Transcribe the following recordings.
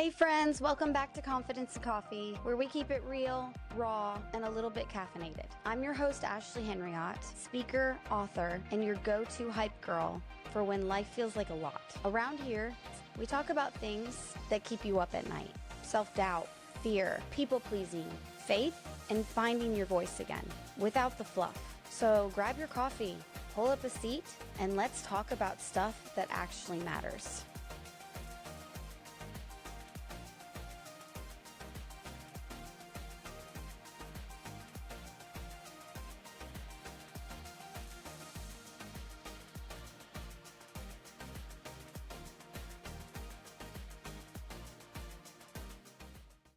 Hey friends, welcome back to Confidence Coffee, where we keep it real, raw, and a little bit caffeinated. I'm your host, Ashley Henriott, speaker, author, and your go-to hype girl for when life feels like a lot. Around here, we talk about things that keep you up at night. Self-doubt, fear, people-pleasing, faith, and finding your voice again, without the fluff. So grab your coffee, pull up a seat, and let's talk about stuff that actually matters.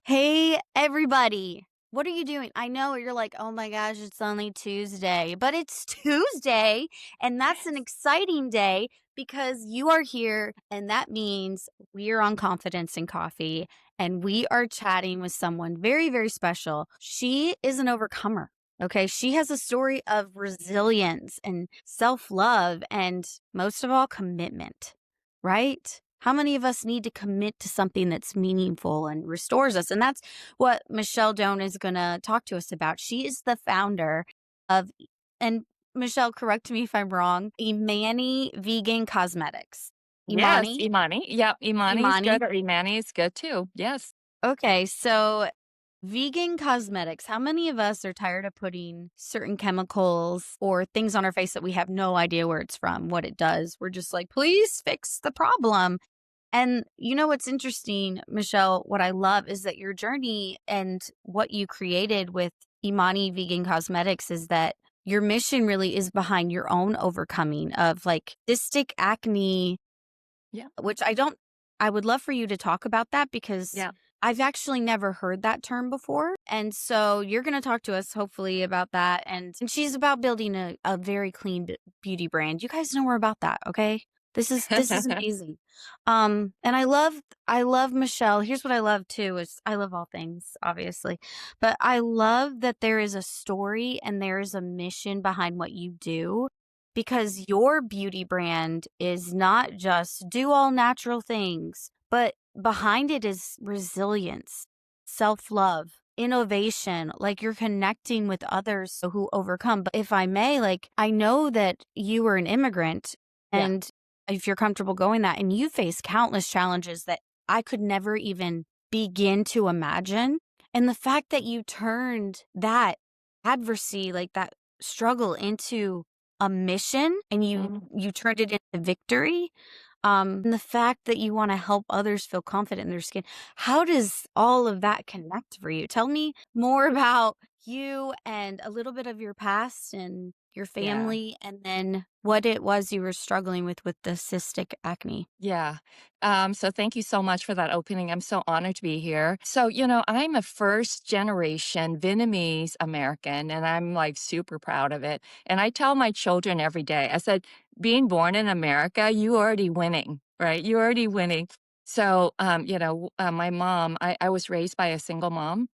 Hey, everybody. What are you doing? I know you're like, oh my gosh, it's only Tuesday, but it's Tuesday, and that's an exciting day because you are here, and that means we're on Confidence and Coffee, and we are chatting with someone very, very special. She is an overcomer. Okay, she has a story of resilience and self-love, and most of all, commitment, right? How many of us need to commit to something that's meaningful and restores us? And that's what Michelle Doane is going to talk to us about. She is the founder of, and Michelle, correct me if I'm wrong, Imani Vegan Cosmetics. Yes, Imani? Imani. Yep, Imani is Imani? good or Imani is good too. Yes. Okay, so vegan cosmetics. How many of us are tired of putting certain chemicals or things on our face that we have no idea where it's from, what it does? We're just like, please fix the problem. And you know what's interesting, Michelle, what I love is that your journey and what you created with Imani Vegan Cosmetics is that your mission really is behind your own overcoming of like cystic acne, Yeah. which I would love for you to talk about that because Yeah. I've actually never heard that term before. And so you're going to talk to us hopefully about that. And she's about building a very clean beauty brand. You guys know more about that. Okay. This is amazing. And I love Michelle. Here's what I love too is I love all things, obviously, but I love that there is a story and there is a mission behind what you do because your beauty brand is not just do all natural things, but behind it is resilience, self-love, innovation, like you're connecting with others who overcome. But if I may, like I know that you were an immigrant Yeah. and if you're comfortable going that and you face countless challenges that I could never even begin to imagine. And the fact that you turned that adversity, like that struggle into a mission and you turned it into victory. And the fact that you want to help others feel confident in their skin. How does all of that connect for you? Tell me more about you and a little bit of your past and your Yeah. family, and then what it was you were struggling with the cystic acne. Yeah. So thank you so much for that opening. I'm so honored to be here. So, I'm a first generation Vietnamese American, and I'm like super proud of it. And I tell my children every day, I said, being born in America, you already winning, right? You're already winning. So, my mom, I was raised by a single mom.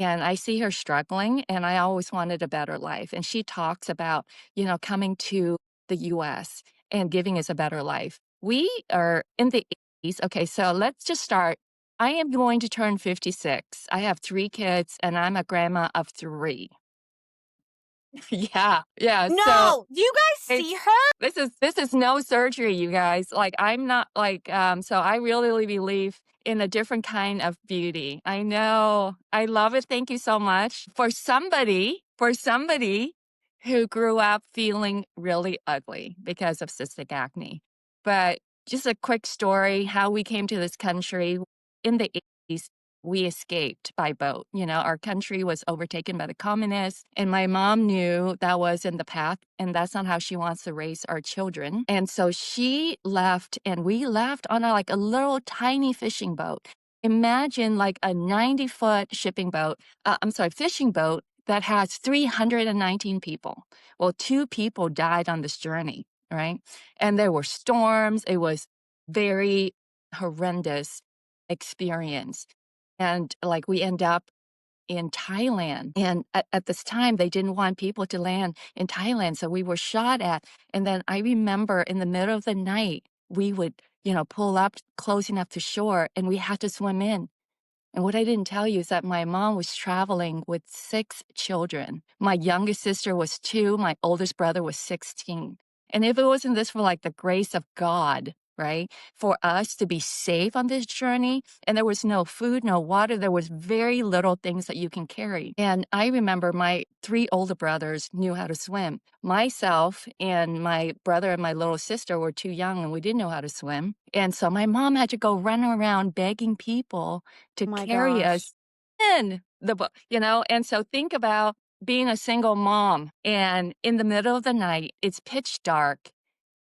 And I see her struggling, and I always wanted a better life. And she talks about, coming to the US and giving us a better life. We are in the 80s. Okay, so let's just start. I am going to turn 56. I have 3 kids, and I'm a grandma of 3. Yeah, yeah. So No! Do you guys see it's her? this is no surgery, you guys. Like, I'm not like, so I really believe in a different kind of beauty. I know. I love it. Thank you so much. For somebody who grew up feeling really ugly because of cystic acne. But just a quick story, how we came to this country in the 80s. We escaped by boat. Our country was overtaken by the communists, and my mom knew that was in the path, and that's not how she wants to raise our children. And so she left, and we left on like a little tiny fishing boat. Imagine like a 90-foot fishing boat that has 319 people. Well, 2 people died on this journey, right? And there were storms. It was very horrendous experience. And like we end up in Thailand. And at this time, they didn't want people to land in Thailand. So we were shot at. And then I remember in the middle of the night, we would pull up close enough to shore, and we had to swim in. And what I didn't tell you is that my mom was traveling with 6 children. My youngest sister was 2, my oldest brother was 16. And if it wasn't this for like the grace of God, right, for us to be safe on this journey, and there was no food, no water, there was very little things that you can carry. And I remember my 3 older brothers knew how to swim. Myself and my brother and my little sister were too young and we didn't know how to swim. And so my mom had to go run around begging people to Oh my carry gosh. us in the boat, and so think about being a single mom and in the middle of the night, it's pitch dark.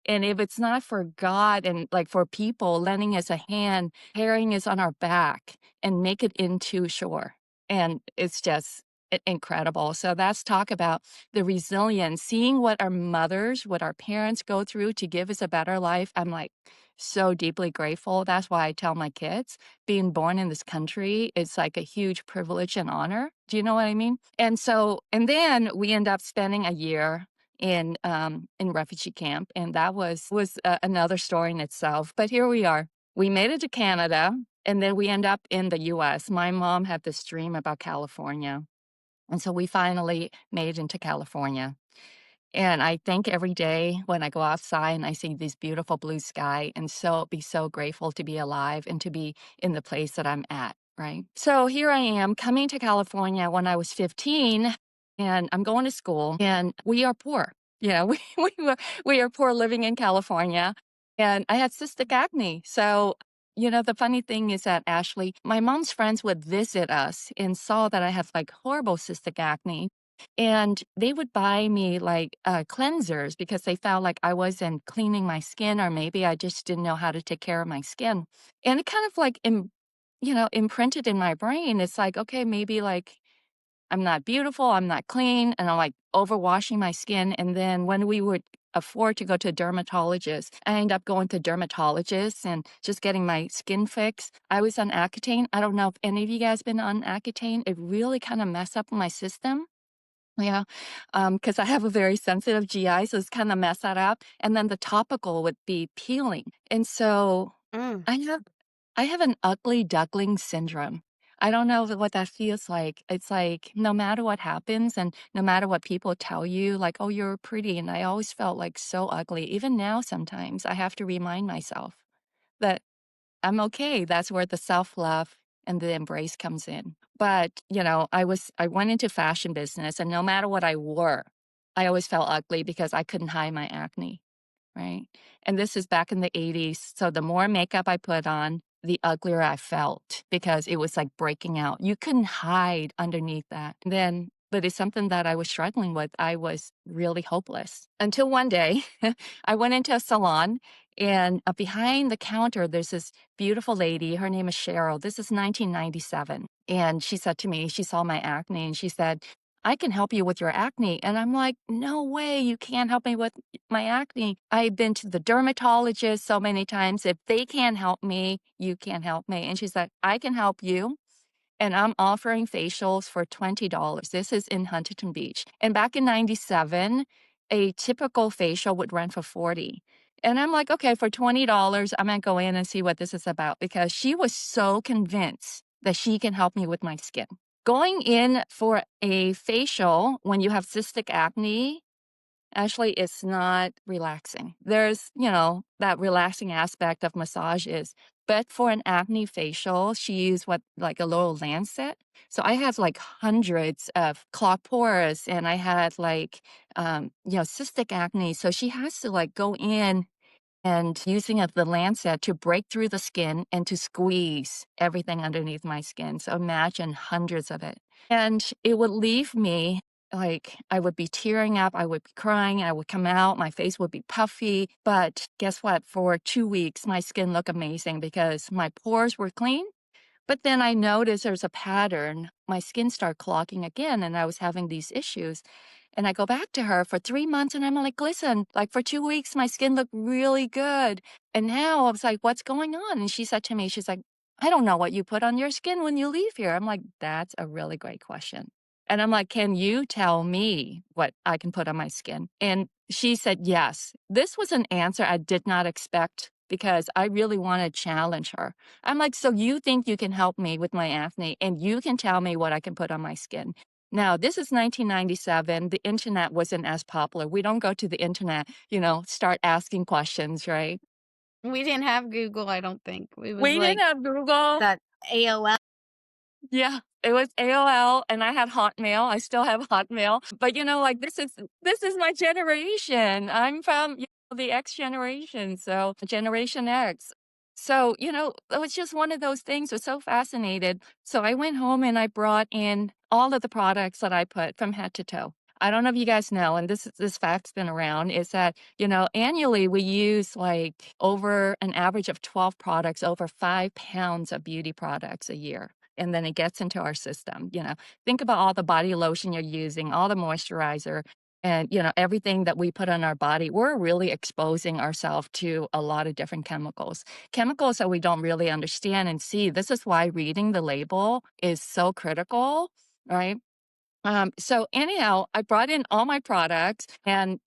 And if it's not for God and like for people lending us a hand, carrying us on our back and make it into shore. And it's just incredible. So that's talk about the resilience, seeing what our mothers, what our parents go through to give us a better life. I'm like so deeply grateful. That's why I tell my kids being born in this country is like a huge privilege and honor. Do you know what I mean? And then we end up spending a year in refugee camp, and that was another story in itself. But here we are. We made it to Canada, and then we end up in the U.S. My mom had this dream about California, and so we finally made it into California. And I think every day when I go outside and I see this beautiful blue sky and be so grateful to be alive and to be in the place that I'm at, right? So here I am coming to California when I was 15 and I'm going to school and we are poor. Yeah, we are poor living in California. And I had cystic acne. So, the funny thing is that Ashley, my mom's friends would visit us and saw that I have like horrible cystic acne. And they would buy me like cleansers because they felt like I wasn't cleaning my skin, or maybe I just didn't know how to take care of my skin. And it kind of like, imprinted in my brain. It's like, okay, maybe like I'm not beautiful, I'm not clean, and I'm like overwashing my skin. And then when we would afford to go to a dermatologist, I end up going to dermatologists and just getting my skin fixed. I was on Accutane. I don't know if any of you guys been on Accutane. It really kind of messed up my system. Yeah, because I have a very sensitive GI, so it's kinda messed that up, and then the topical would be peeling, and so Mm. I have I have an ugly duckling syndrome. I don't know what that feels like. It's like, no matter what happens and no matter what people tell you, like, "Oh, you're pretty," and I always felt, like, so ugly. Even now, sometimes, I have to remind myself that I'm okay. That's where the self-love and the embrace comes in. But, I went into fashion business and no matter what I wore, I always felt ugly because I couldn't hide my acne, right? And this is back in the 80s. So the more makeup I put on, the uglier I felt because it was like breaking out. You couldn't hide underneath that. But it's something that I was struggling with. I was really hopeless until one day I went into a salon and behind the counter, there's this beautiful lady. Her name is Cheryl. This is 1997. And she said to me, she saw my acne and she said, I can help you with your acne. And I'm like, no way, you can't help me with my acne. I've been to the dermatologist so many times. If they can't help me, you can't help me. And she's like, I can help you. And I'm offering facials for $20. This is in Huntington Beach. And back in 97, a typical facial would run for 40. And I'm like, okay, for $20, I'm gonna go in and see what this is about because she was so convinced that she can help me with my skin. Going in for a facial when you have cystic acne, actually, it's not relaxing. There's, that relaxing aspect of massages. But for an acne facial, she used like a little lancet. So I have like hundreds of clogged pores and I had like, cystic acne. So she has to like go in and using of the lancet to break through the skin and to squeeze everything underneath my skin. So imagine hundreds of it. And it would leave me like I would be tearing up, I would be crying, I would come out, my face would be puffy. But guess what? For 2 weeks, my skin looked amazing because my pores were clean. But then I noticed there's a pattern. My skin started clogging again, and I was having these issues. And I go back to her for 3 months, and I'm like, listen, like for 2 weeks, my skin looked really good. And now I was like, what's going on? And she said to me, she's like, I don't know what you put on your skin when you leave here. I'm like, that's a really great question. And I'm like, can you tell me what I can put on my skin? And she said, yes. This was an answer I did not expect because I really want to challenge her. I'm like, so you think you can help me with my acne and you can tell me what I can put on my skin. Now, this is 1997. The internet wasn't as popular. We don't go to the internet, start asking questions, right? We didn't have Google, I don't think. It was We didn't like have Google. that AOL. Yeah, it was AOL and I had Hotmail. I still have Hotmail. But like this is my generation. I'm from the X generation, so Generation X. So, it was just one of those things. I was so fascinated. So I went home and I brought in all of the products that I put from head to toe. I don't know if you guys know, and this fact's been around, is that, annually we use like over an average of 12 products, over 5 pounds of beauty products a year, and then it gets into our system. Think about all the body lotion you're using, all the moisturizer, and everything that we put on our body. We're really exposing ourselves to a lot of different chemicals that we don't really understand and see. This is why reading the label is so critical, right? So anyhow, I brought in all my products and,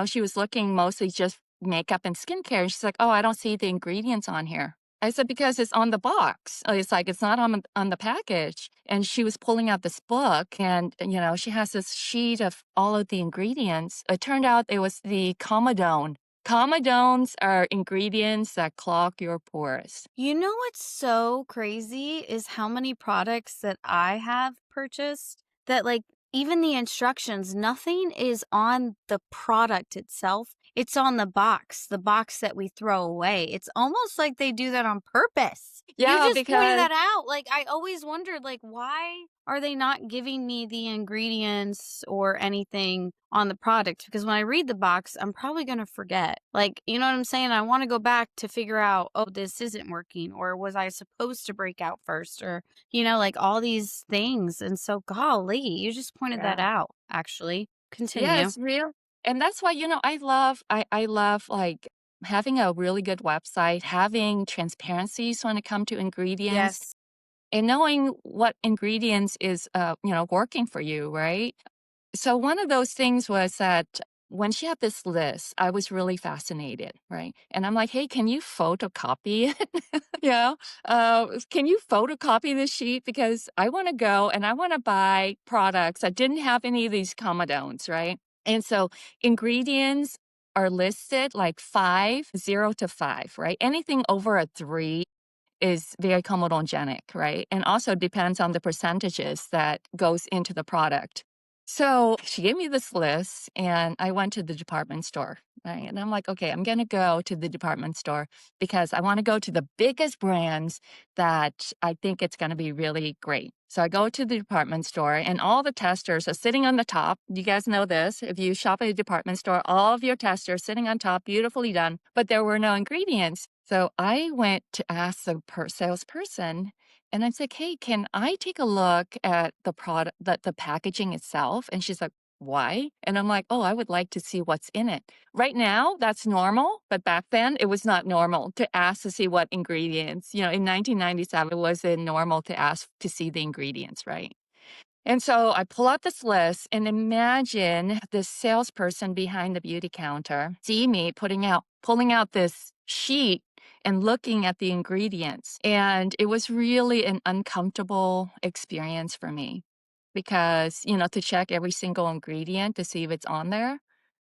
she was looking mostly just makeup and skincare. And she's like, oh, I don't see the ingredients on here. I said, because it's on the box. It's like, it's not on the package. And she was pulling out this book and, she has this sheet of all of the ingredients. It turned out it was the Comedone. Comedones are ingredients that clog your pores. You know what's so crazy is how many products that I have purchased that, like, even the instructions, nothing is on the product itself. It's on the box that we throw away. It's almost like they do that on purpose. You Yeah, just pointed because that out. Like, I always wondered, like, why are they not giving me the ingredients or anything on the product? Because when I read the box, I'm probably going to forget. Like, you know what I'm saying? I want to go back to figure out, oh, this isn't working, or was I supposed to break out first, or, like all these things. And so, golly, you just pointed that yeah. out, actually. Yeah, Continue. it's real. And that's why, I love like having a really good website, having transparencies when it comes to ingredients Yes. and knowing what ingredients is working for you, right? So one of those things was that when she had this list, I was really fascinated, right? And I'm like, hey, can you photocopy it? you know, can you photocopy this sheet? Because I want to go and I want to buy products that didn't have any of these comedones, right? And so ingredients are listed like 0 to 5, right? Anything over a 3 is very comedogenic, right? And also depends on the percentages that goes into the product. So she gave me this list and I went to the department store, right? And I'm like, okay, I'm going to go to the department store because I want to go to the biggest brands that I think it's going to be really great. So I go to the department store and all the testers are sitting on the top. You guys know this. If you shop at a department store, all of your testers sitting on top, beautifully done, but there were no ingredients. So I went to ask the salesperson and I said, hey, can I take a look at the product, the packaging itself? And she's like, why? And I'm like, oh, I would like to see what's in it. Right now, that's normal. But back then, it was not normal to ask to see what ingredients. In 1997, it wasn't normal to ask to see the ingredients, right? And so I pull out this list and imagine this salesperson behind the beauty counter see me pulling out this sheet and looking at the ingredients. And it was really an uncomfortable experience for me because, to check every single ingredient to see if it's on there,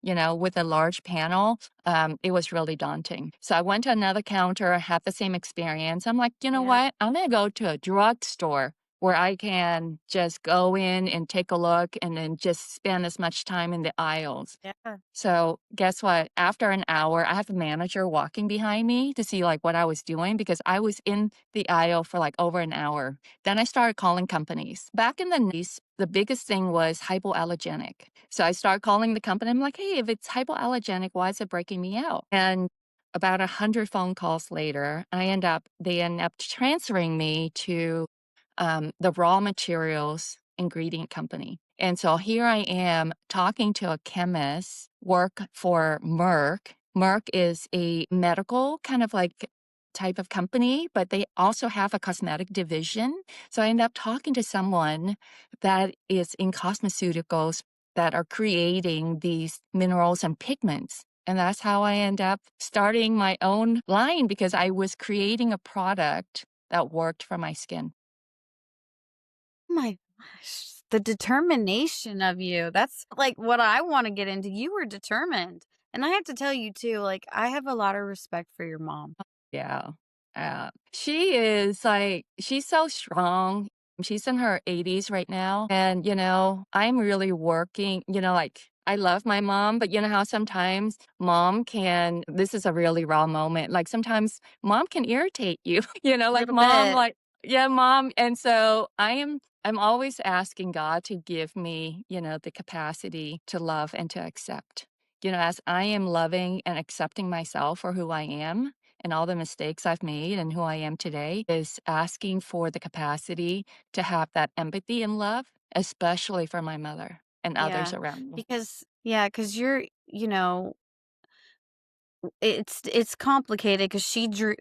with a large panel, it was really daunting. So I went to another counter, had the same experience. I'm like, you know Yeah. what? I'm going to go to a drugstore where I can just go in and take a look and then just spend as much time in the aisles. Yeah. So guess what? After an hour, I have a manager walking behind me to see like what I was doing because I was in the aisle for like over an hour. Then I started calling companies. Back in the 90s, the biggest thing was hypoallergenic. So I started calling the company. I'm like, hey, if it's hypoallergenic, why is it breaking me out? And about 100 phone calls later, they end up transferring me to the raw materials ingredient company. And so here I am talking to a chemist, work for Merck. Merck is a medical kind of like type of company, but they also have a cosmetic division. So I end up talking to someone that is in cosmeceuticals that are creating these minerals and pigments. And that's how I end up starting my own line because I was creating a product that worked for my skin. Oh my gosh, the determination of you. That's like what I want to get into. You were determined. And I have to tell you too, like I have a lot of respect for your mom. Yeah. She is like, she's so strong. She's in her 80s right now. And, I'm really working, like, I love my mom, but you know how sometimes mom can, this is a really raw moment. Like sometimes mom can irritate you, A like little mom, bit. like, yeah, mom. And so I'm always asking God to give me, the capacity to love and to accept. As I am loving and accepting myself for who I am, and all the mistakes I've made and who I am today is asking for the capacity to have that empathy and love, especially for my mother and others Yeah. around me. Because you're, it's complicated because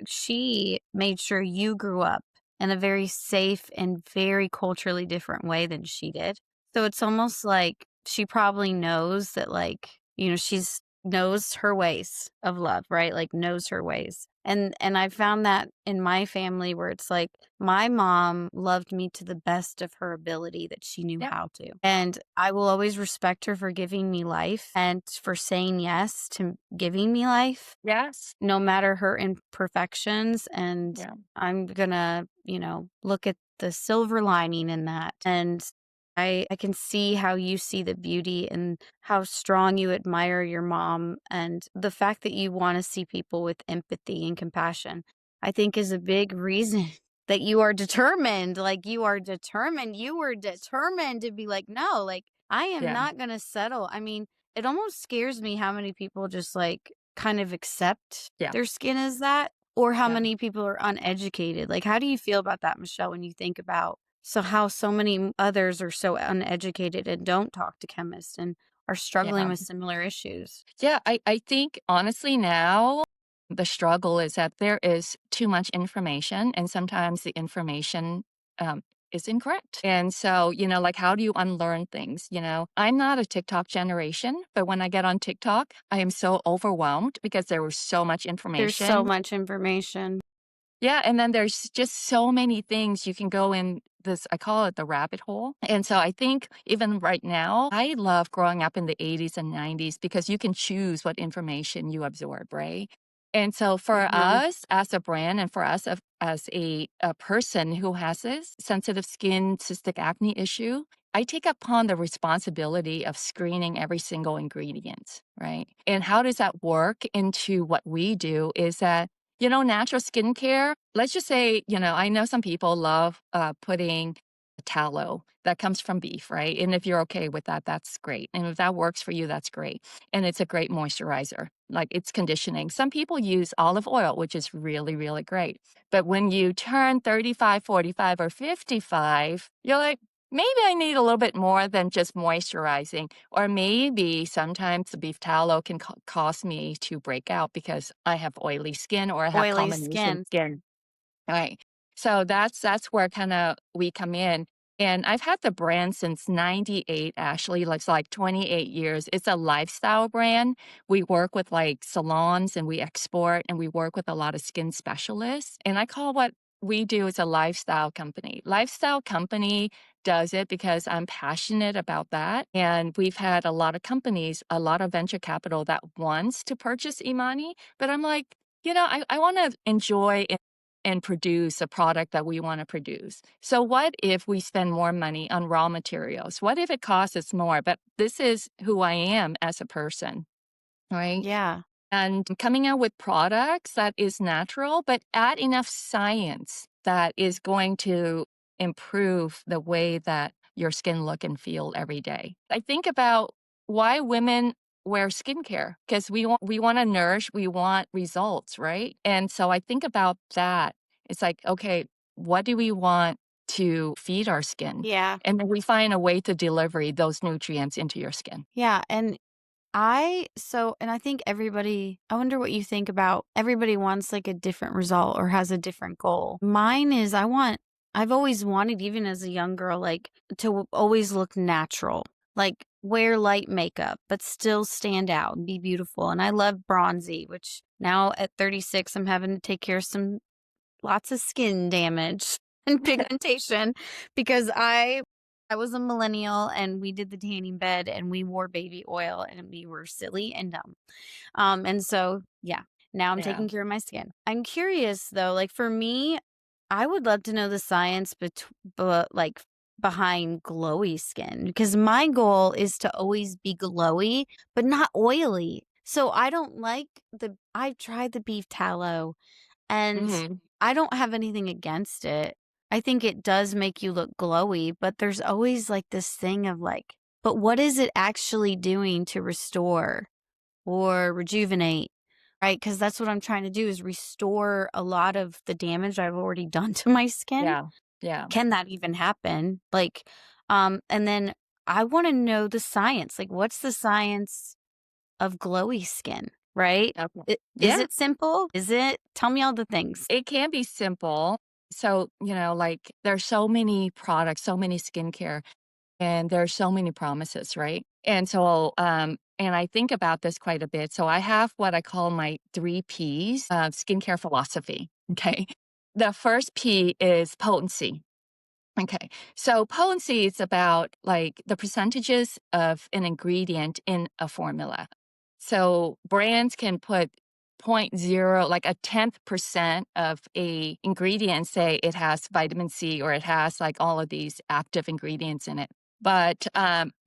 she made sure you grew up in a very safe and very culturally different way than she did. So it's almost like she probably knows that, like, she's knows her ways of love, right? Like knows her ways. And I found that in my family where it's like my mom loved me to the best of her ability that she knew Yeah. how to. And I will always respect her for giving me life and for saying yes to giving me life Yes. no matter her imperfections. And Yeah. I'm gonna, look at the silver lining in that. And I can see how you see the beauty and how strong you admire your mom. And the fact that you want to see people with empathy and compassion, I think is a big reason that you are determined. Like you are determined. You were determined to be like, no, like I am Yeah. not gonna settle. I mean, it almost scares me how many people just like kind of accept Yeah. their skin as that, or how Yeah. many people are uneducated. Like, how do you feel about that, Michelle, when you think about how so many others are so uneducated and don't talk to chemists and are struggling Yeah. with similar issues? Yeah, I think honestly now the struggle is that there is too much information and sometimes the information um, is incorrect. And so, like how do you unlearn things? I'm not a TikTok generation, but when I get on TikTok, I am so overwhelmed because there was so much There's so information. much information. Yeah, and then there's just so many things you can go in this, I call it the rabbit hole. And so I think even right now, I love growing up in the 80s and 90s because you can choose what information you absorb, right? And so for Mhm. us as a brand and for us as a person who has this sensitive skin cystic acne issue, I take upon the responsibility of screening every single ingredient, right? And how does that work into what we do is that natural skincare, let's just say, I know some people love putting tallow that comes from beef, right? And if you're okay with that, that's great. And if that works for you, that's great. And it's a great moisturizer, like it's conditioning. Some people use olive oil, which is really, really great. But when you turn 35, 45, or 55, you're like, maybe I need a little bit more than just moisturizing. Or maybe sometimes the beef tallow can cause me to break out because I have oily skin or I have Oily combination skin. skin. Right. So that's where kinda we come in, and I've had the brand since '98, actually, it's like 28 years. It's a lifestyle brand. We work with, like, salons, and we export, and we work with a lot of skin specialists, and I call what we do is a lifestyle company. Lifestyle company does it because I'm passionate about that, and we've had a lot of companies, a lot of venture capital that wants to purchase Imani, but I'm like, I wanna enjoy and produce a product that we want to produce. So, what if we spend more money on raw materials? What if it costs us more? But this is who I am as a person, right? Yeah. And coming out with products that is natural, but add enough science that is going to improve the way that your skin look and feel every day. I think about why women wear skincare because we want to nourish, we want results, right? And so I think about that. It's like, okay, what do we want to feed our skin? Yeah. And then we find a way to deliver those nutrients into your skin. Yeah. And I think I wonder what you think about everybody wants like a different result or has a different goal. Mine is I've always wanted, even as a young girl, like to always look natural. like, wear light makeup, but still stand out and be beautiful, and I love bronzy, which now at 36, I'm having to take care of some lots of skin damage and pigmentation because I was a millennial and we did the tanning bed and we wore baby oil and we were silly and dumb. And so yeah, now I'm Yeah. taking care of my skin. I'm curious though, like for me, I would love to know the science like behind glowy skin because my goal is to always be glowy but not oily. So I don't like I've tried the beef tallow and Mhm. I don't have anything against it. I think it does make you look glowy, but there's always like this thing of like, but what is it actually doing to restore or rejuvenate? Right? Because that's what I'm trying to do is restore a lot of the damage I've already done to my skin. Yeah. Yeah. Can that even happen? Like, and then I want to know the science. Like, what's the science of glowy skin, right? Okay. Is Yeah. it simple? Is it tell me all the things. It can be simple. So, like there's so many products, so many skincare, and there's so many promises, right? And I think about this quite a bit. So I have what I call my 3 Ps of skincare philosophy. Okay. The first P is potency. Okay. So potency is about like the percentages of an ingredient in a formula. So brands can put point zero, like a tenth percent of a ingredient, say it has vitamin C or it has like all of these active ingredients in it. But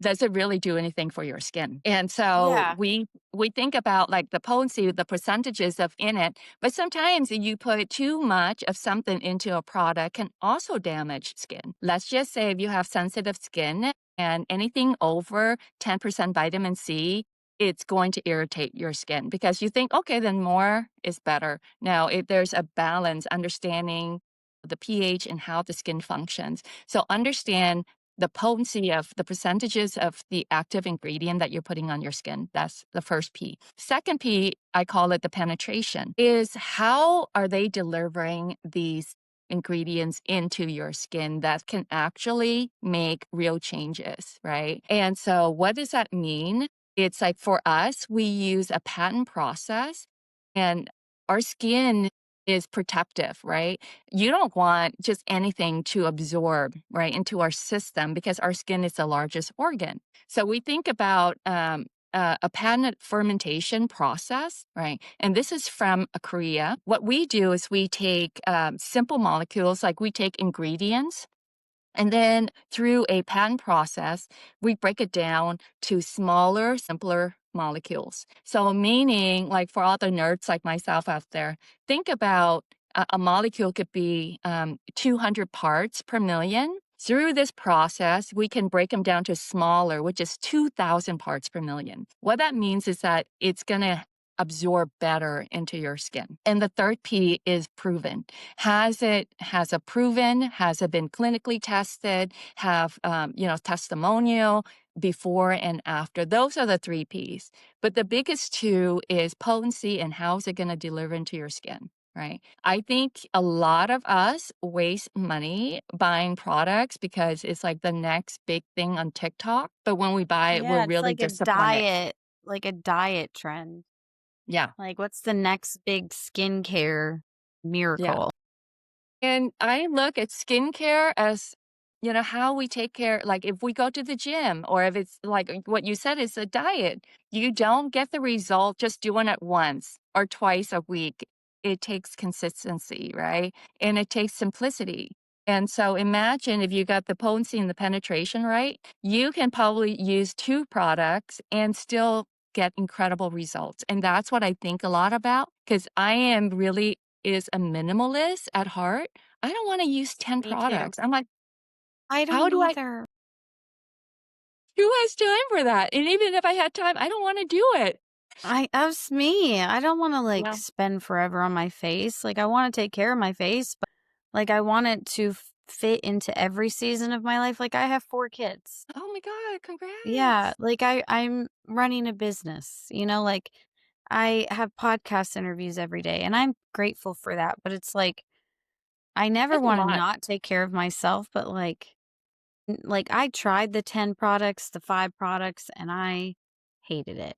does it really do anything for your skin? And so Yeah. we think about like the potency, the percentages of in it, but sometimes you put too much of something into a product can also damage skin. Let's just say if you have sensitive skin and anything over 10% vitamin C, it's going to irritate your skin because you think, okay, then more is better. Now, if there's a balance, understanding the pH and how the skin functions. So understand the potency of the percentages of the active ingredient that you're putting on your skin. That's the first P. Second P, I call it the penetration, is how are they delivering these ingredients into your skin that can actually make real changes, right? And so what does that mean? It's like for us, we use a patent process and our skin is protective, right? You don't want just anything to absorb right into our system because our skin is the largest organ. So we think about a patent fermentation process, right? And this is from Korea. What we do is we take simple molecules, like we take ingredients and then through a patent process, we break it down to smaller, simpler molecules. So, meaning, like for all the nerds like myself out there, think about a molecule could be 200 parts per million. Through this process, we can break them down to smaller, which is 2,000 parts per million. What that means is that it's going to absorb better into your skin. And the third P is proven. Has it proven? Has it been clinically tested? Have testimonial before and after? Those are the 3 Ps. But the biggest two is potency and how is it going to deliver into your skin. Right. I think a lot of us waste money buying products because it's like the next big thing on TikTok. But when we buy it, we're Yeah, it's really disappointed. like a diet trend. Yeah. Like, what's the next big skincare Yeah. miracle? And I look at skincare as, how we take care, like if we go to the gym or if it's like what you said is a diet, you don't get the result just doing it once or twice a week. It takes consistency, right? And it takes simplicity. And so imagine if you got the potency and the penetration right, you can probably use 2 products and still get incredible results. And that's what I think a lot about because I am really is a minimalist at heart. I don't wanna use 10 Me too. products. I'm like, I how don't do I either. who has time for that? And even if I had time, I don't wanna do it. That's me. I don't want to like Yeah. spend forever on my face. Like, I want to take care of my face, but like, I want it to fit into every season of my life. Like, I have 4 kids. Oh my god, Yeah. congrats. Like, I'm running a business, like I have podcast interviews every day and I'm grateful for that. But it's like, I never That's a want to lot. not take care of myself, but like, Like, I tried the 10 products, the 5 products, and I hated it.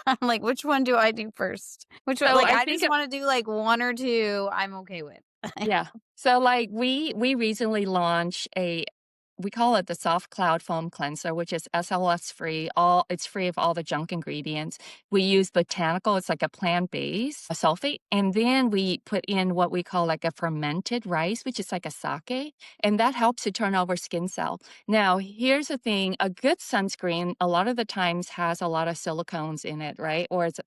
I'm like, "Which one do I do first? Which one?" So Like, I I think just wanna do, like, 1 or 2 I'm okay with. Yeah. So, like, we recently launched a we call it the soft cloud foam cleanser, which is SLS free. All It's free of all the junk ingredients. We use botanical, it's like a plant-based sulfate, and then we put in what we call like a fermented rice, which is like a sake, and that helps to turn over skin cell. Now, here's the thing, a good sunscreen a lot of the times has a lot of silicones in it, right? Or it's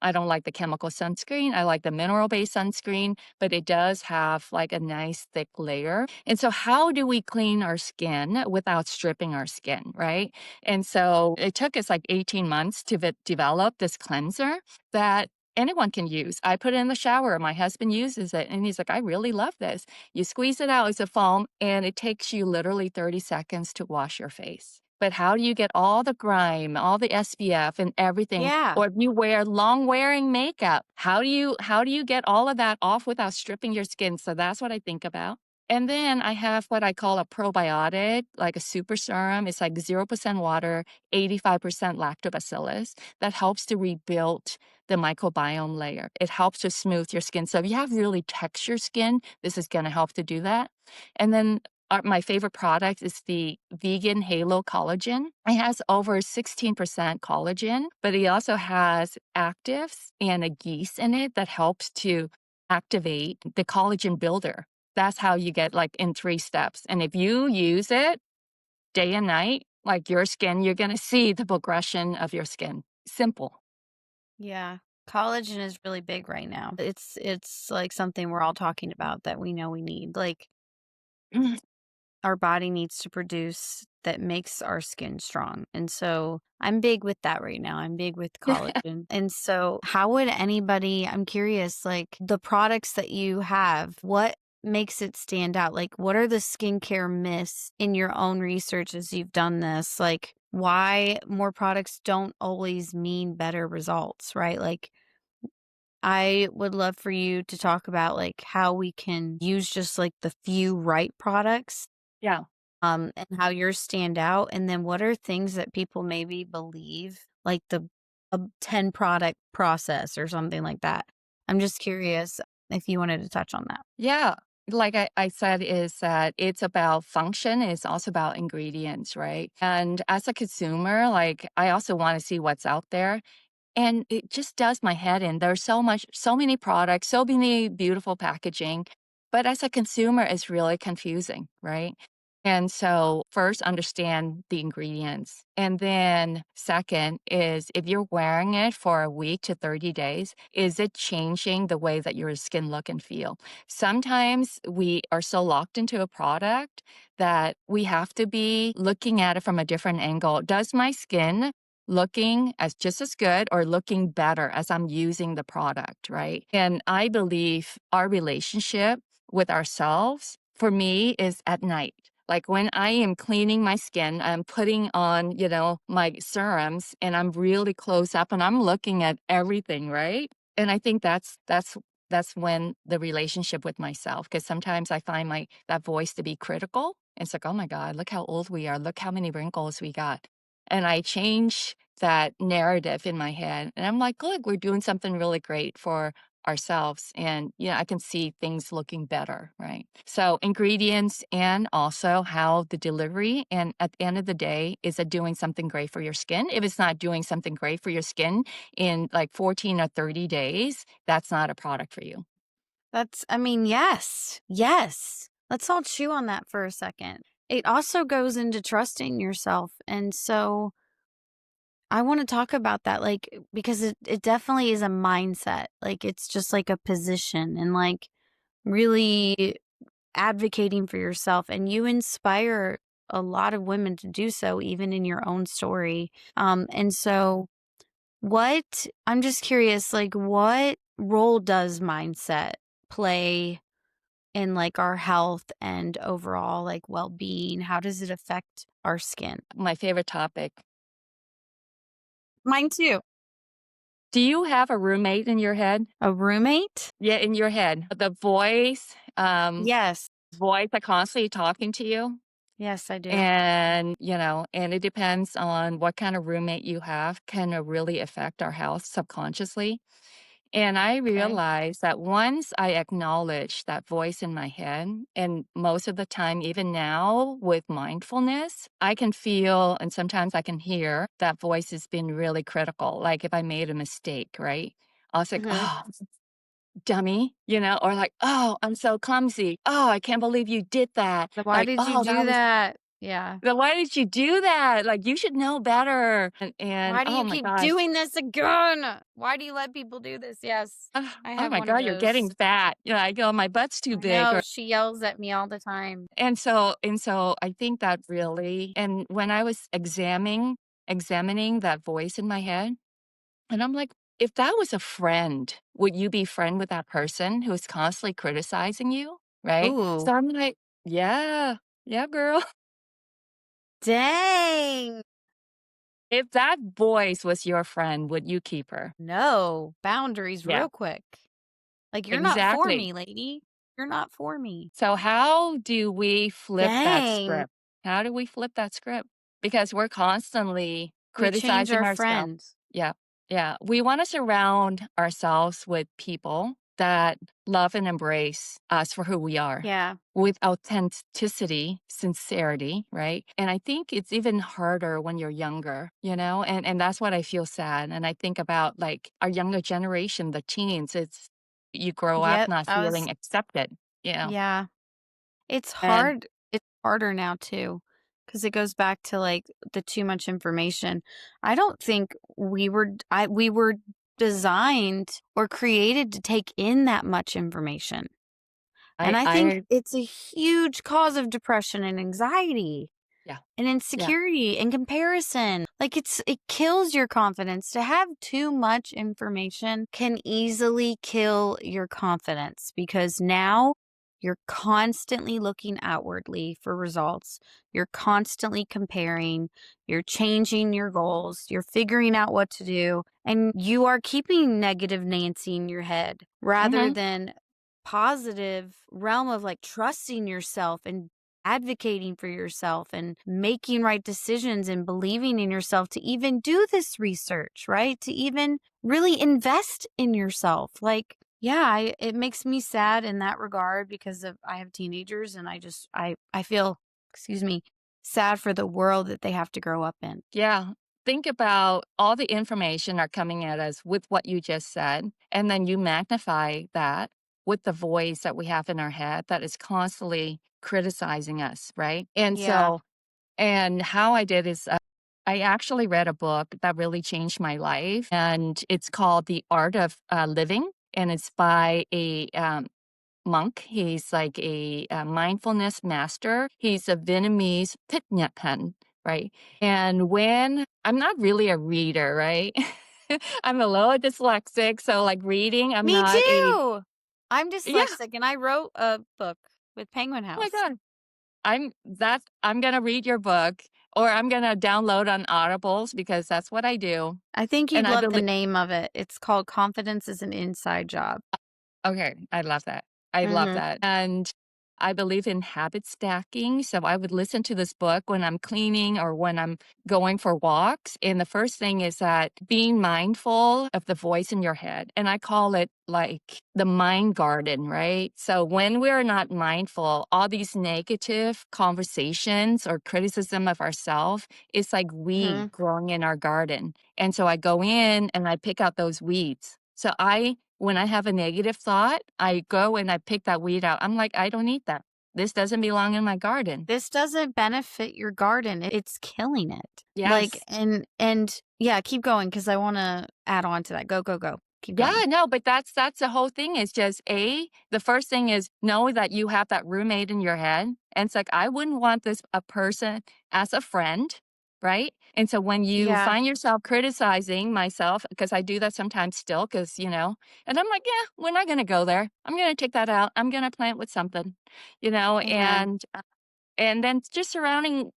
I don't like the chemical sunscreen. I like the mineral-based sunscreen, but it does have like a nice thick layer. And so, how do we clean our skin without stripping our skin, right? And so, it took us like 18 months to develop this cleanser that anyone can use. I put it in the shower. My husband uses it and he's like, I really love this. You squeeze it out as a foam and it takes you literally 30 seconds to wash your face. But how do you get all the grime, all the SPF and everything? Yeah. Or if you wear long wearing makeup, how do you get all of that off without stripping your skin? So that's what I think about. And then I have what I call a probiotic, like a super serum. It's like 0% water, 85% lactobacillus that helps to rebuild the microbiome layer. It helps to smooth your skin. So if you have really textured skin, this is going to help to do that. And then my favorite product is the vegan halo collagen. It has over 16% collagen, but it also has actives and a yeast in it that helps to activate the collagen builder. That's how you get like in 3 steps. And if you use it day and night, like your skin, you're going to see the progression of your skin. Simple. Yeah. Collagen is really big right now. It's, like, something we're all talking about that we know we need. Like, our body needs to produce that makes our skin strong. And so I'm big with that right now. I'm big with collagen. And so how would anybody, I'm curious, like the products that you have, what makes it stand out? Like what are the skincare myths in your own research as you've done this? Like why more products don't always mean better results, right? Like I would love for you to talk about like how we can use just like the few right products Yeah. and how yours stand out? And then what are things that people maybe believe, like the a 10 product process or something like that? I'm just curious if you wanted to touch on that. Yeah. Like I said, is that it's about function, it's also about ingredients, right? And as a consumer, like I also want to see what's out there. And it just does my head in. There's so many products, so many beautiful packaging, but as a consumer, it's really confusing, right? And so, first, understand the ingredients. And then, second, is if you're wearing it for a week to 30 days, is it changing the way that your skin look and feel? Sometimes we are so locked into a product that we have to be looking at it from a different angle. Does my skin looking as just as good or looking better as I'm using the product, right? And I believe our relationship with ourselves, for me, is at night. Like when I am cleaning my skin, I'm putting on, my serums and I'm really close up and I'm looking at everything, right? And I think that's when the relationship with myself, because sometimes I find my that voice to be critical. It's like, oh my God, look how old we are. Look how many wrinkles we got. And I change that narrative in my head. And I'm like, look, we're doing something really great for ourselves. And yeah, I can see things looking better, right? So ingredients and also how the delivery and at the end of the day, is it doing something great for your skin? If it's not doing something great for your skin in like 14 or 30 days, that's not a product for you. I mean, yes, yes. Let's all chew on that for a second. It also goes into trusting yourself. And so I want to talk about that, like, because it definitely is a mindset. Like, it's just like a position and like really advocating for yourself. And you inspire a lot of women to do so, even in your own story. And so, I'm just curious, like, what role does mindset play in like our health and overall like well being? How does it affect our skin? My favorite topic. Mine too. Do you have a roommate in your head? A roommate? Yeah, in your head. The voice Yes. that constantly talking to you? Yes, I do. And, and it depends on what kind of roommate you have can really affect our health subconsciously. And I Okay. realized that once I acknowledge that voice in my head, and most of the time, even now with mindfulness, I can feel and sometimes I can hear that voice has been really critical. Like if I made a mistake, right? I was like, Mhm. oh, dummy, or like, oh, I'm so clumsy. Oh, I can't believe you did that. Why Like, did you oh, that do was, that? Yeah. why did you do that? Like, you should know better. And Why do oh you my keep gosh. doing this again? Why do you let people do this? Yes, I Oh have my one of God, you're getting those. fat. I go, my butt's too I big. know, she yells at me all the time. And so I think that really and when I was examining that voice in my head, and I'm like, if that was a friend, would you be friend with that person who's constantly criticizing you? Right? Ooh, So I'm like, yeah, yeah, girl. dang. If that voice was your friend, would you keep her? No, boundaries Yeah, real quick. Like, you're not for exactly. me, lady. You're not for me. So how do we flip that Dang. script? How do we flip that script? Because we're constantly We change criticizing our ourselves. friends. Yeah. Yeah. We want to surround ourselves with people that love and embrace us for who we are Yeah. with authenticity, sincerity, right? And I think it's even harder when you're younger, and that's what I feel sad. And I think about like our younger generation, the teens, it's you grow up Yep, not I was feeling accepted, you know. yeah. And It's harder now too, because it goes back to, like, the too much information. I don't think we were designed or created to take in that much information, and I think I it's a huge cause of depression and anxiety. yeah, And yeah. insecurity and comparison. Like it kills your confidence. To have too much information can easily kill your confidence because now you're constantly looking outwardly for results. You're constantly comparing, you're changing your goals, you're figuring out what to do, and you are keeping negative Nancy in your head rather Mhm, than positive realm of like trusting yourself and advocating for yourself and making right decisions and believing in yourself to even do this research, right? To even really invest in yourself. Like, yeah, it makes me sad in that regard because of I have teenagers and I feel, excuse me, sad for the world that they have to grow up in. yeah. Think about all the information are coming at us with what you just said, and then you magnify that with the voice that we have in our head that is constantly criticizing us, right? And Yeah. so and how I did is, I actually read a book that really changed my life, and it's called The Art of, Living, and it's by a, monk. He's like a mindfulness master. He's a Vietnamese pen, right? And when I'm not really a reader, right? I'm a little dyslexic, so like reading, I'm Me not a too. I'm yeah. dyslexic and I wrote a book with Penguin Oh my House. god. I'm gonna read your book or I'm gonna download on Audibles because that's what I do. I think And you'd I love the believe name of it. It's called Confidence is an Inside Job. okay, I love that. I love Mhm. that. And I believe in habit stacking. So I would listen to this book when I'm cleaning or when I'm going for walks. And the first thing is that being mindful of the voice in your head. And I call it like the mind garden, right? So when we're not mindful, all these negative conversations or criticism of ourselves, it's like weed Mhm. growing in our garden. And so I go in and I pick out those weeds. So when I have a negative thought, I go and I pick that weed out. I'm like, I don't need that. This doesn't belong in my garden. This doesn't benefit your garden. It's killing it. Like Yes. and yeah, keep going because I wanna add on to that. Go, go, go. Keep Yeah, going. no, but that's the whole thing is just the first thing is know that you have that roommate in your head. And it's like, I wouldn't want this a person as a friend, right? And so when you Yeah. find yourself criticizing myself, because I do that sometimes still, and I'm like, yeah, we're not gonna go there. I'm gonna take that out. I'm gonna plant with something, Amen. and then just surrounding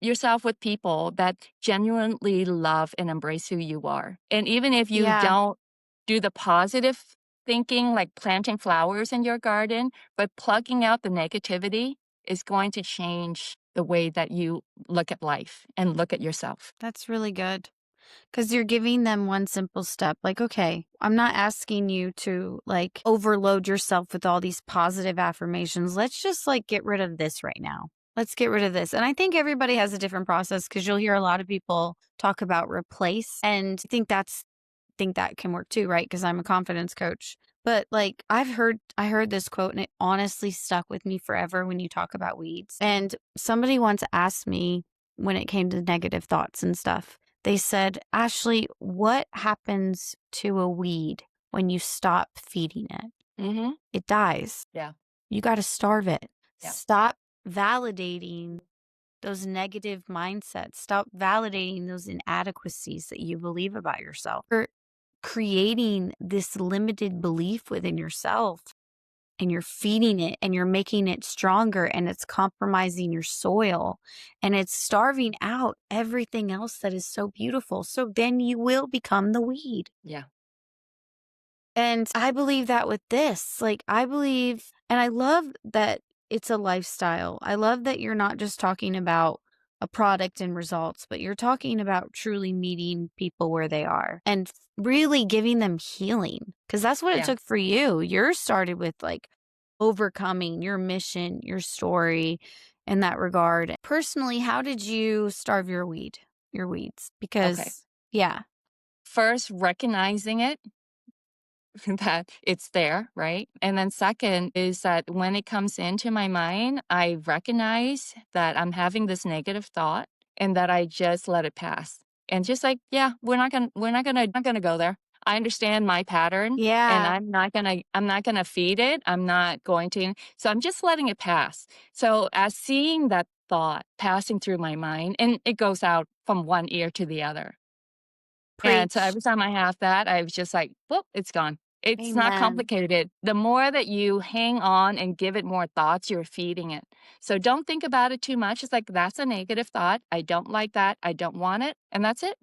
yourself with people that genuinely love and embrace who you are. And even if you Yeah. don't do the positive thinking, like planting flowers in your garden, but plugging out the negativity is going to change the way that you look at life and look at yourself. That's really good. 'Cause you're giving them one simple step, like, "Okay, I'm not asking you to, like, overload yourself with all these positive affirmations. Let's just, like, get rid of this right now. Let's get rid of this." And I think everybody has a different process because 'cause you'll hear a lot of people talk about replace, and think that can work too, right? Because 'Cause I'm a confidence coach. But, like, I heard this quote, and it honestly stuck with me forever when you talk about weeds. And somebody once asked me when it came to negative thoughts and stuff, they said, "Ashley, what happens to a weed when you stop feeding it? Mhm. It dies. Yeah. You gotta starve it. Yeah. Stop validating those negative mindsets. Stop validating those inadequacies that you believe about yourself. You're creating this limited belief within yourself, and you're feeding it and you're making it stronger, and it's compromising your soil, and it's starving out everything else that is so beautiful. So then you will become the weed. Yeah. And I believe that with this, like, I believe, and I love that it's a lifestyle. I love that you're not just talking about a product and results, but you're talking about truly meeting people where they are and really giving them healing. Cause that's what it Yeah. took for you. Yours started with like overcoming your mission, your story in that regard. Personally, how did you starve your weeds? Okay. Because, yeah, First, recognizing it, that it's there, right? And then second is that when it comes into my mind, I recognize that I'm having this negative thought and that I just let it pass. And just like, yeah, not gonna go there. I understand my pattern and yeah, I'm not gonna feed it. I'm not going to. So I'm just letting it pass. So as seeing that thought passing through my mind and it goes out from one ear to the other. And so preach. every time I have that, I was just like, "Boop, it's gone." It's not Amen. complicated. The more that you hang on and give it more thoughts, you're feeding it. So don't think about it too much. It's like, "That's a negative thought. I don't like that. I don't want it." And that's it.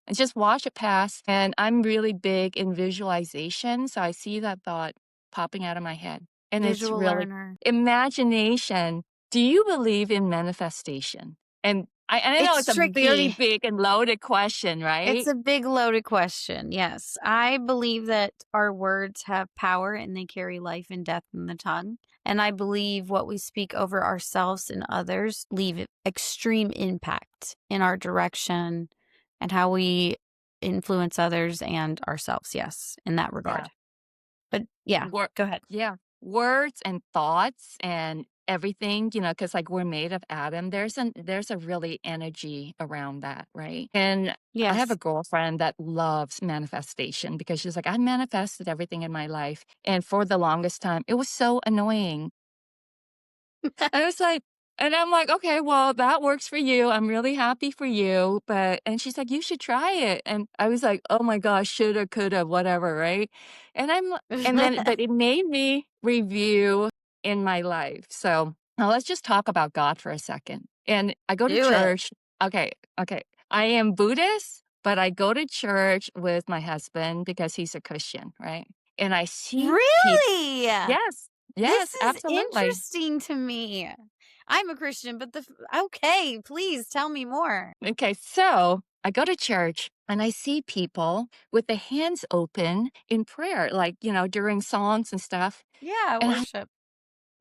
And just watch it pass. And I'm really big in visualization, so I see that thought popping out of my head. And it's Visual really learner. imagination. Do you believe in manifestation? And I know it's It's a very tricky. big and loaded question, It's right? a big loaded question. Yes. I believe that our words have power and they carry life and death in the tongue. And I believe what we speak over ourselves and others leave extreme impact in our direction and how we influence others and ourselves. Yes, in that Yeah. regard. But yeah, Wor go ahead. yeah. Words and thoughts and everything, because like, we're made of atom, there's a really energy around that, right? And I have a Yes. girlfriend that loves manifestation because she's like, "I manifested everything in my life." And for the longest time, it was so annoying. I was like and I'm like, "Okay, well, that works for you. I'm really happy for you." And she's like, "You should try it." And I was like, "Oh my gosh, shoulda, coulda, whatever," right? But it made me review in my life. So now let's just talk about God for a second. And I go to Do it. church. Okay, okay. I am Buddhist, but I go to church with my husband because he's a Christian, right? And I see people. Really? Yes, This yes, is absolutely. interesting to me. I'm a Christian, but okay, please tell me more. Okay, so I go to church and I see people with their hands open in prayer, like, during songs and stuff. Yeah, And I worship.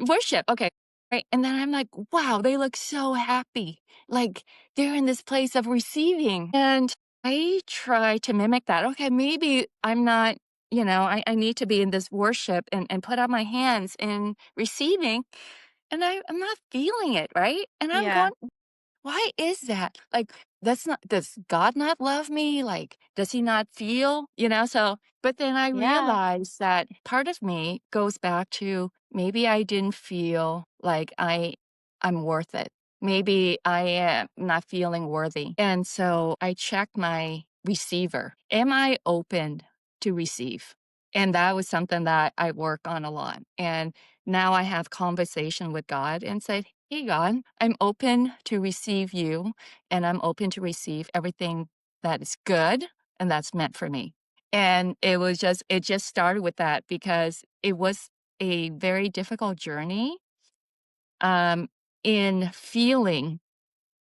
worship, okay. Right. And then I'm like, wow, they look so happy. Like they're in this place of receiving. And I try to mimic that. Okay, maybe I'm not, I need to be in this worship and put out my hands in receiving. And I'm not feeling it, right? And I'm Yeah. going, why is that? Like, that's not does God not love me? Like, does he not feel? So but then I Yeah. realized that part of me goes back to maybe I didn't feel like I'm worth it. Maybe I am not feeling worthy. And so I checked my receiver. Am I open to receive? And that was something that I work on a lot. And now I have conversation with God and said, "Hey God, I'm open to receive you and I'm open to receive everything that is good and that's meant for me." And it just started with that because it was a very difficult journey. Um, in feeling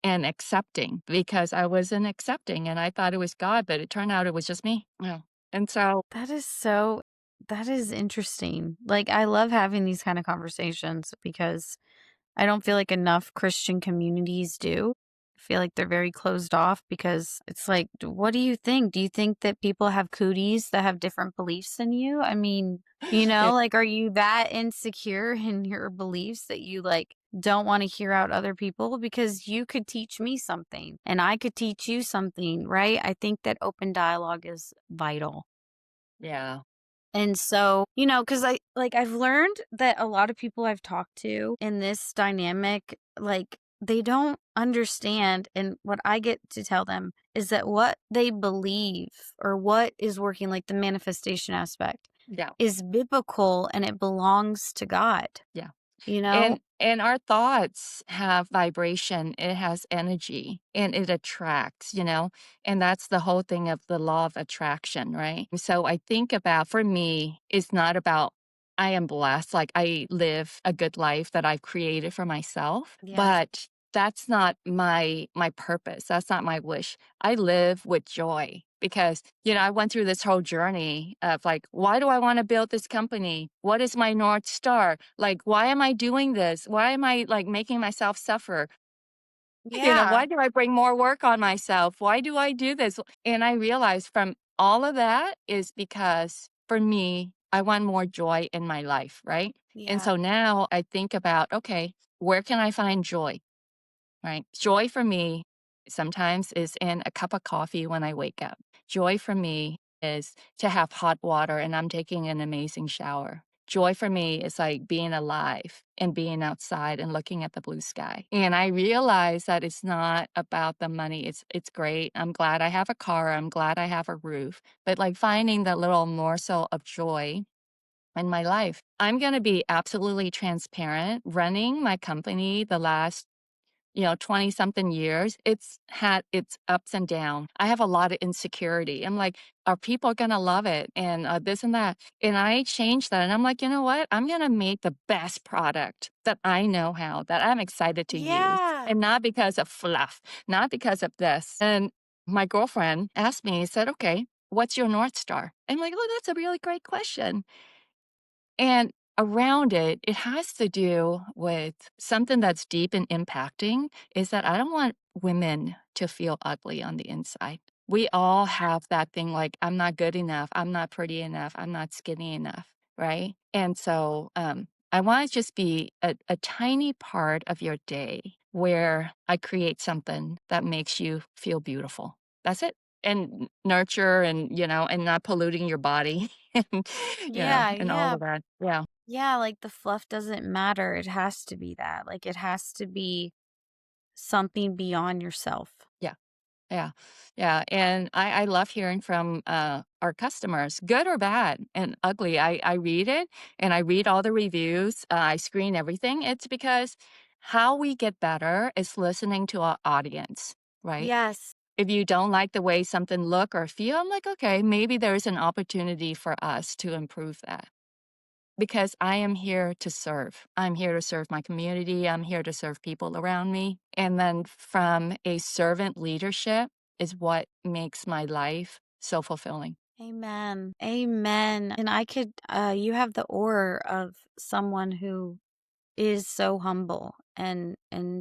and accepting because I wasn't accepting and I thought it was God, but it turned out it was just me. Yeah. And so, That is so that is interesting. Like, I love having these kind of conversations because I don't feel like enough Christian communities do. I feel like they're very closed off because it's like, what do you think? Do you think that people have cooties that have different beliefs than you? I mean, it, like, are you that insecure in your beliefs that you like don't want to hear out other people? Because you could teach me something and I could teach you something, right? I think that open dialogue is vital. yeah, And so, because I've learned that a lot of people I've talked to in this dynamic, like, they don't understand. And what I get to tell them is that what they believe or what is working, like the manifestation aspect, yeah, is biblical and it belongs to God, yeah. you know? And our thoughts have vibration, it has energy, and it attracts, and that's the whole thing of the law of attraction, right? So I think about, for me, it's not about I am blessed, like I live a good life that I've created for myself, Yes. but that's not my purpose. That's not my wish. I live with joy because, I went through this whole journey of like, why do I want to build this company? What is my North Star? Like, why am I doing this? Why am I like making myself suffer? Yeah. Why do I bring more work on myself? Why do I do this? And I realized from all of that is because for me, I want more joy in my life, right? And Yeah. so now I think about, okay, where can I find joy? Right? Joy for me sometimes is in a cup of coffee when I wake up. Joy for me is to have hot water and I'm taking an amazing shower. Joy for me is like being alive and being outside and looking at the blue sky. And I realize that it's not about the money. It's great. I'm glad I have a car. I'm glad I have a roof. But like finding that little morsel of joy in my life. I'm going to be absolutely transparent. Running my company the last 20 something years, it's had its ups and downs. I have a lot of insecurity. I'm like, are people going to love it? And this and that. And I changed that. And I'm like, you know what? I'm going to make the best product that I know how, that I'm excited to use. Yeah. And not because of fluff, not because of this. And my girlfriend asked me, he said, okay, what's your North Star? I'm like, oh, that's a really great question. And around it, it has to do with something that's deep and impacting is that I don't want women to feel ugly on the inside. We all have that thing like, I'm not good enough. I'm not pretty enough. I'm not skinny enough. Right. And so I want to just be a tiny part of your day where I create something that makes you feel beautiful. That's it. And nurture and not polluting your body. And, Yeah. and all Yeah. of that. Yeah. Yeah. Like the fluff doesn't matter. It has to be that. Like it has to be something beyond yourself. Yeah. Yeah. Yeah. And I love hearing from our customers, good or bad and ugly. I read it and I read all the reviews. I screen everything. It's because how we get better is listening to our audience, right? Yes. If you don't like the way something look or feel, I'm like, okay, maybe there's an opportunity for us to improve that. Because I am here to serve. I'm here to serve my community. I'm here to serve people around me. And then from a servant leadership is what makes my life so fulfilling. Amen. Amen. And you have the aura of someone who is so humble and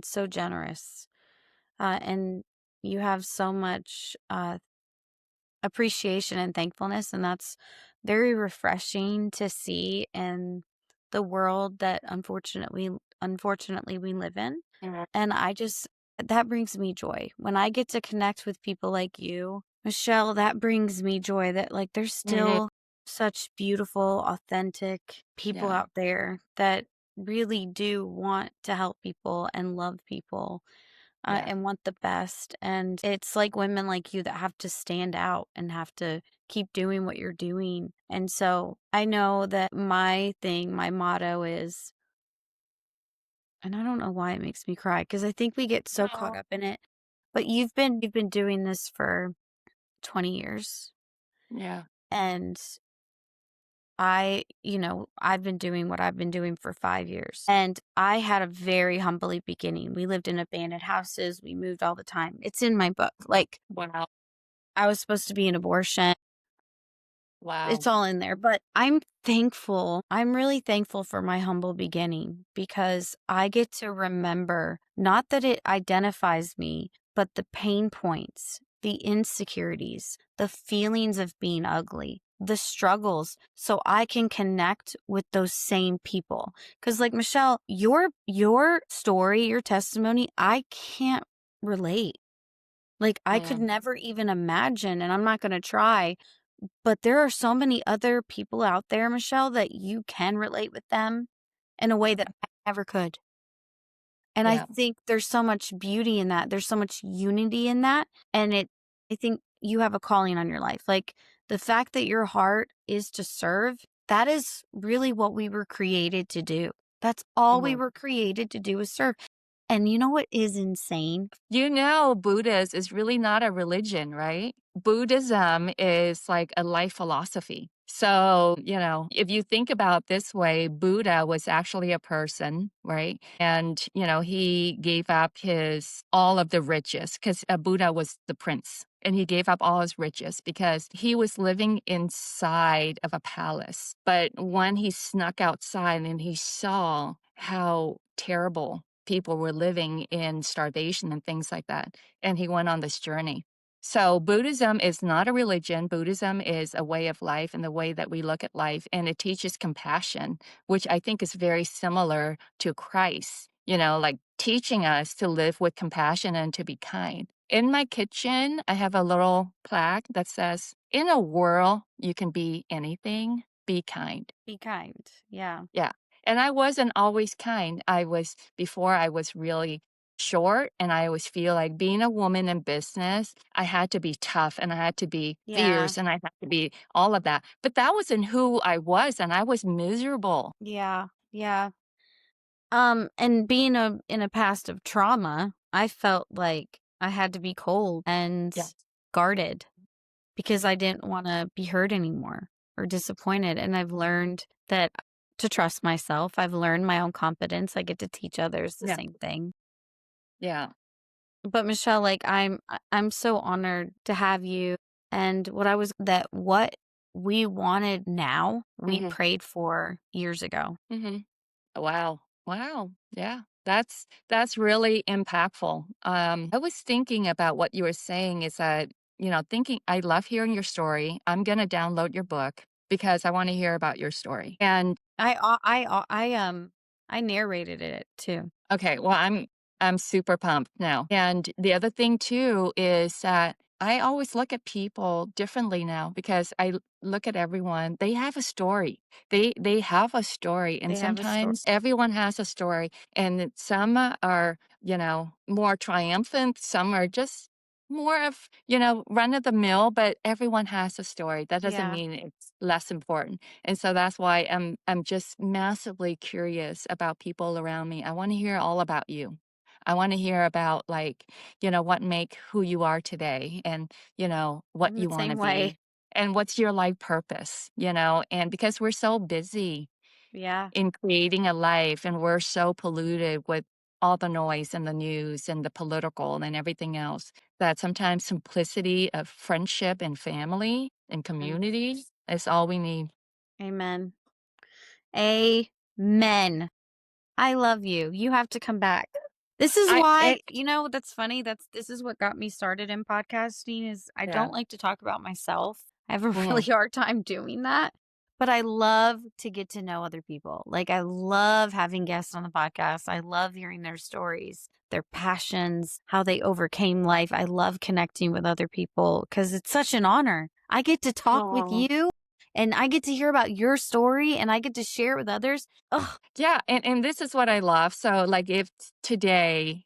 so generous. And you have so much appreciation and thankfulness, and that's very refreshing to see in the world that unfortunately we live in. Mhm. And that brings me joy. When I get to connect with people like you, Michelle, that brings me joy that like there's Mhm. still such beautiful, authentic people Yeah, out there that really do want to help people and love people, yeah. and want the best. And it's like women like you that have to stand out and have to keep doing what you're doing. And so I know that my motto is, and I don't know why it makes me cry because I think we get so caught Oh. up in it. But you've been doing this for 20 years. Yeah. And I've been doing what I've been doing for 5 years, and I had a very humbly beginning. We lived in abandoned houses, we moved all the time. It's in my book. Like, Wow. I was supposed to be an abortion. Wow. It's all in there, but I'm thankful. I'm really thankful for my humble beginning because I get to remember not that it identifies me, but the pain points, the insecurities, the feelings of being ugly, the struggles, so I can connect with those same people. Cuz like Michelle, your story, your testimony, I can't relate. Like I could Mm, never even imagine, and I'm not going to try, but there are so many other people out there, Michelle, that you can relate with them in a way that I never could. And I yeah. think there's so much beauty in that. There's so much unity in that. And I think you have a calling on your life. Like the fact that your heart is to serve, that is really what we were created to do. That's all we Mhm. were created to do is serve. And you know what is insane? You know, Buddhist is really not a religion, right? Buddhism is like a life philosophy. So, if you think about this way, Buddha was actually a person, right? And, he gave up his all of the riches because Buddha was the prince. And he gave up all his riches because he was living inside of a palace. But when he snuck outside and he saw how terrible people were living in starvation and things like that. And he went on this journey. So, Buddhism is not a religion. Buddhism is a way of life and the way that we look at life. And it teaches compassion, which I think is very similar to Christ, like teaching us to live with compassion and to be kind. In my kitchen, I have a little plaque that says, "In a world, you can be anything, be kind." Be kind. Yeah. Yeah. And I wasn't always kind. Before I was really short, and I always feel like being a woman in business, I had to be tough and I had to be Yeah. fierce and I had to be all of that. But that wasn't who I was, and I was miserable. Yeah. Yeah. And being in a past of trauma, I felt like I had to be cold and Yeah. guarded because I didn't want to be hurt anymore or disappointed. And I've learned that to trust myself. I've learned my own competence. I get to teach others the Yeah. same thing. Yeah. But Michelle, like I'm so honored to have you. And what we wanted now, we Hmm. prayed for years ago. Hmm. Wow. Wow. Yeah. That's really impactful. I was thinking about what you were saying is that, thinking I love hearing your story. I'm gonna download your book because I want to hear about your story. And I narrated it too. okay, well, I'm super pumped now. And the other thing too is that I always look at people differently now because look at everyone. They have a story. They have a story, and They have a story. sometimes everyone has a story. And some are, more triumphant. Some are just more of, run of the mill. But everyone has a story. That doesn't Yeah, mean it's less important. And so that's why I'm just massively curious about people around me. I want to hear all about you. I want to hear about like, what make who you are today and, what I'm the you want to same way. be and what's your life purpose, and because we're so busy Yeah, in creating a life and we're so polluted with all the noise and the news and the political and everything else that sometimes simplicity of friendship and family and and community is all we need. amen. Amen. I love you. You have to come back. This is I why, it that's funny. This is what got me started in podcasting is I Yeah. don't like to talk about myself. I have a really Mhm. hard time doing that. But I love to get to know other people. Like I love having guests on the podcast. I love hearing their stories, their passions, how they overcame life. I love connecting with other people because it's such an honor. I get to talk with Aw. you and I get to hear about your story and I get to share it with others. Oh, Yeah, and this is what I love. So, like, if today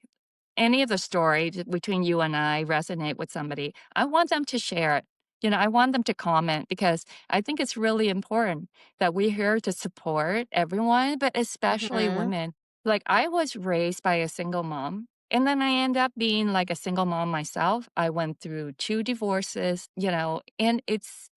any of the story between you and I resonate with somebody, I want them to share it. I want them to comment because I think it's really important that we're here to support everyone, but especially mhm. women. Like, I was raised by a single mom. And then I end up being like a single mom myself. I went through two divorces, and it's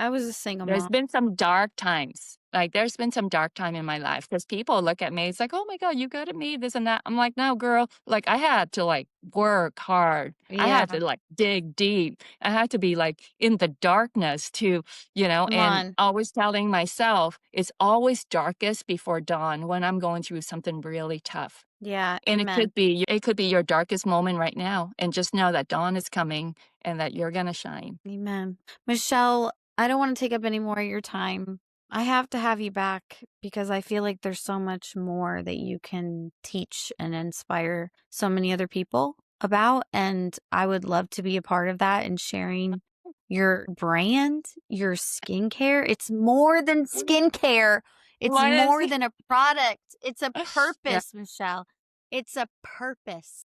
I was a single There's mom. been some dark times. Like, there's been some dark time in my life because people look at me, it's like, "Oh my god, you good at me, this and that." I'm like, "No, girl." Like, I had to, like, work hard. I Yeah, had to, like, dig deep. I had to be, like, in the darkness to, come and on. always telling myself, "It's always darkest before dawn when I'm going through something really tough." Yeah, And amen. it could be your darkest moment right now, and just know that dawn is coming and that you're gonna shine. Amen. Michelle, I don't want to take up any more of your time. I have to have you back because I feel like there's so much more that you can teach and inspire so many other people about. And I would love to be a part of that and sharing your brand, your skincare. It's more than skincare, it's What is more than a product. It's a Yeah. purpose, Michelle. It's a purpose.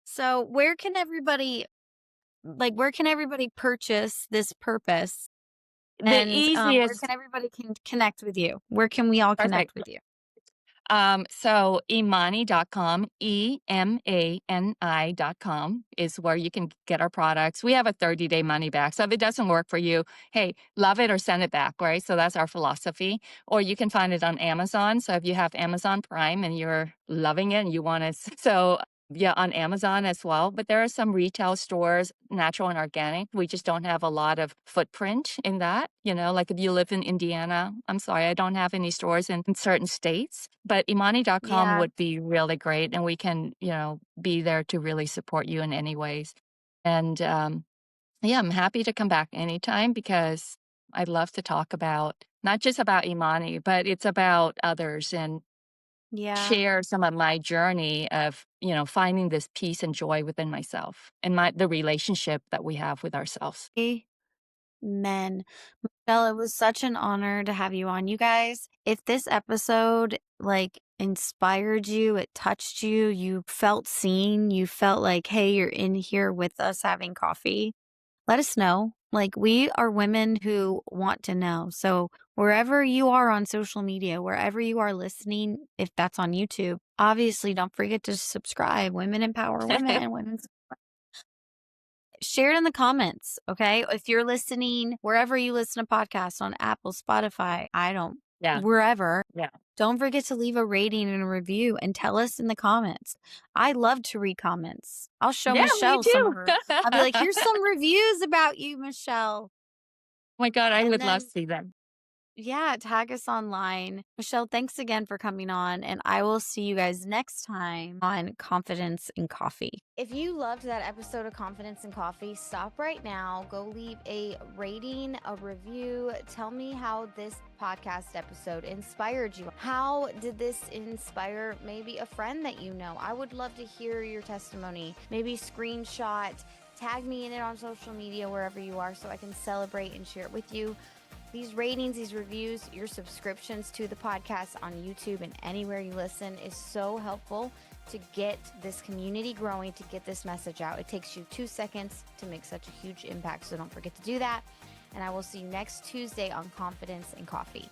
So, where can everybody purchase this purpose? The And, where easiest can everybody can connect with you? Where can we all connect Perfect. with you? So Imani.com, EMANI.com is where you can get our products. We have a 30-day money back. So if it doesn't work for you, hey, love it or send it back, right? So that's our philosophy. Or you can find it on Amazon. So if you have Amazon Prime and you're loving it and you want to, so yeah, on Amazon as well. But there are some retail stores, natural and organic. We just don't have a lot of footprint in that. Like if you live in Indiana, I'm sorry, I don't have any stores in certain states. But Imani.com Yeah, would be really great. And we can, be there to really support you in any ways. And yeah, I'm happy to come back anytime because I'd love to talk about not just about Imani, but it's about others and yeah. share some of my journey of, finding this peace and joy within myself and the relationship that we have with ourselves. Amen. Michelle, it was such an honor to have you on. You guys, if this episode, like, inspired you, it touched you, you felt seen, you felt like, "Hey, you're in here with us having coffee," let us know. Like, we are women who want to know. So, wherever you are on social media, wherever you are listening, if that's on YouTube, obviously don't forget to subscribe. Women empower women. Share it in the comments, okay? If you're listening wherever you listen to podcasts on Apple, Spotify, Yeah. wherever, Yeah. don't forget to leave a rating and a review and tell us in the comments. I love to read comments. I'll show Yeah, me Michelle some of too. her. I'll be like, here's some reviews about you, Michelle. Oh my God, I And would love then, to see them. yeah, tag us online. Michelle, thanks again for coming on. And I will see you guys next time on Confidence in Coffee. If you loved that episode of Confidence in Coffee, stop right now. Go leave a rating, a review. Tell me how this podcast episode inspired you. How did this inspire maybe a friend that you know? I would love to hear your testimony. Maybe screenshot, tag me in it on social media, wherever you are, so I can celebrate and share it with you. These ratings, these reviews, your subscriptions to the podcast on YouTube and anywhere you listen is so helpful to get this community growing, to get this message out. It takes you 2 seconds to make such a huge impact, so don't forget to do that. And I will see you next Tuesday on Confidence and Coffee.